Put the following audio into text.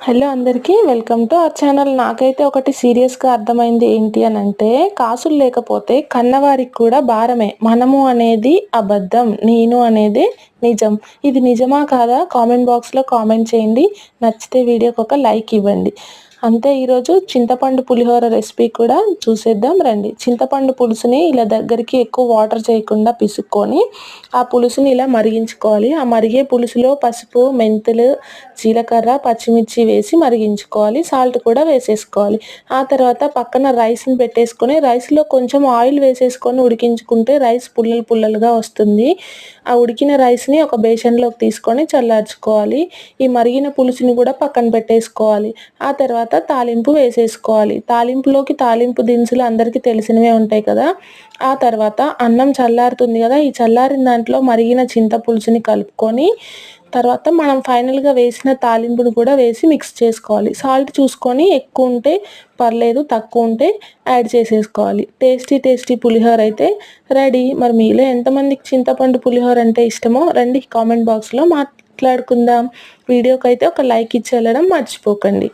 Hello అందరికీ welcome to our channel. నాకైతే ఒకటి సీరియస్గా అర్థమైంది ఏంటి అని అంటే, కాసులు లేకపోతే కన్నవారికి కూడా భారమే. మనము అనేది అబద్ధం, నేను అనేది నిజం. ఇది నిజమా కాదా కామెంట్ బాక్స్లో కామెంట్ చేయండి. నచ్చితే వీడియోకి ఒక లైక్ ఇవ్వండి. అంతే. ఈరోజు చింతపండు పులిహోర రెసిపీ కూడా చూసేద్దాం రండి. చింతపండు పులుసుని ఇలా దగ్గరికి ఎక్కువ వాటర్ చేయకుండా పిసుక్కొని ఆ పులుసుని ఇలా మరిగించుకోవాలి. ఆ మరిగే పులుసులో పసుపు, మెంతులు, జీలకర్ర, పచ్చిమిర్చి వేసి మరిగించుకోవాలి. సాల్ట్ కూడా వేసేసుకోవాలి. ఆ తర్వాత పక్కన రైస్ని పెట్టేసుకొని రైస్లో కొంచెం ఆయిల్ వేసేసుకొని ఉడికించుకుంటే రైస్ పుల్లలు పుల్లలుగా వస్తుంది. ఆ ఉడికిన రైస్ని ఒక బేషన్లోకి తీసుకొని చల్లార్చుకోవాలి. ఈ మరిగిన పులుసుని కూడా పక్కన పెట్టేసుకోవాలి. ఆ తర్వాత తాలింపు వేసేసుకోవాలి. తాలింపులోకి తాలింపు దినుసులు అందరికీ తెలిసినవే ఉంటాయి కదా. ఆ తర్వాత అన్నం చల్లారుతుంది కదా, ఈ చల్లారిన దాంట్లో మరిగిన చింతపులుసుని కలుపుకొని తర్వాత మనం ఫైనల్గా వేసిన తాలింపును కూడా వేసి మిక్స్ చేసుకోవాలి. సాల్ట్ చూసుకొని ఎక్కువ ఉంటే పర్లేదు, తక్కువ ఉంటే యాడ్ చేసేసుకోవాలి. టేస్టీ పులిహోర అయితే రెడీ. మరి మీలో ఎంతమందికి చింతపండు పులిహోర అంటే ఇష్టమో రండి కామెంట్ బాక్స్లో మాట్లాడుకుందాం. వీడియోకి అయితే ఒక లైక్ ఇచ్చి వెళ్ళడం మర్చిపోకండి.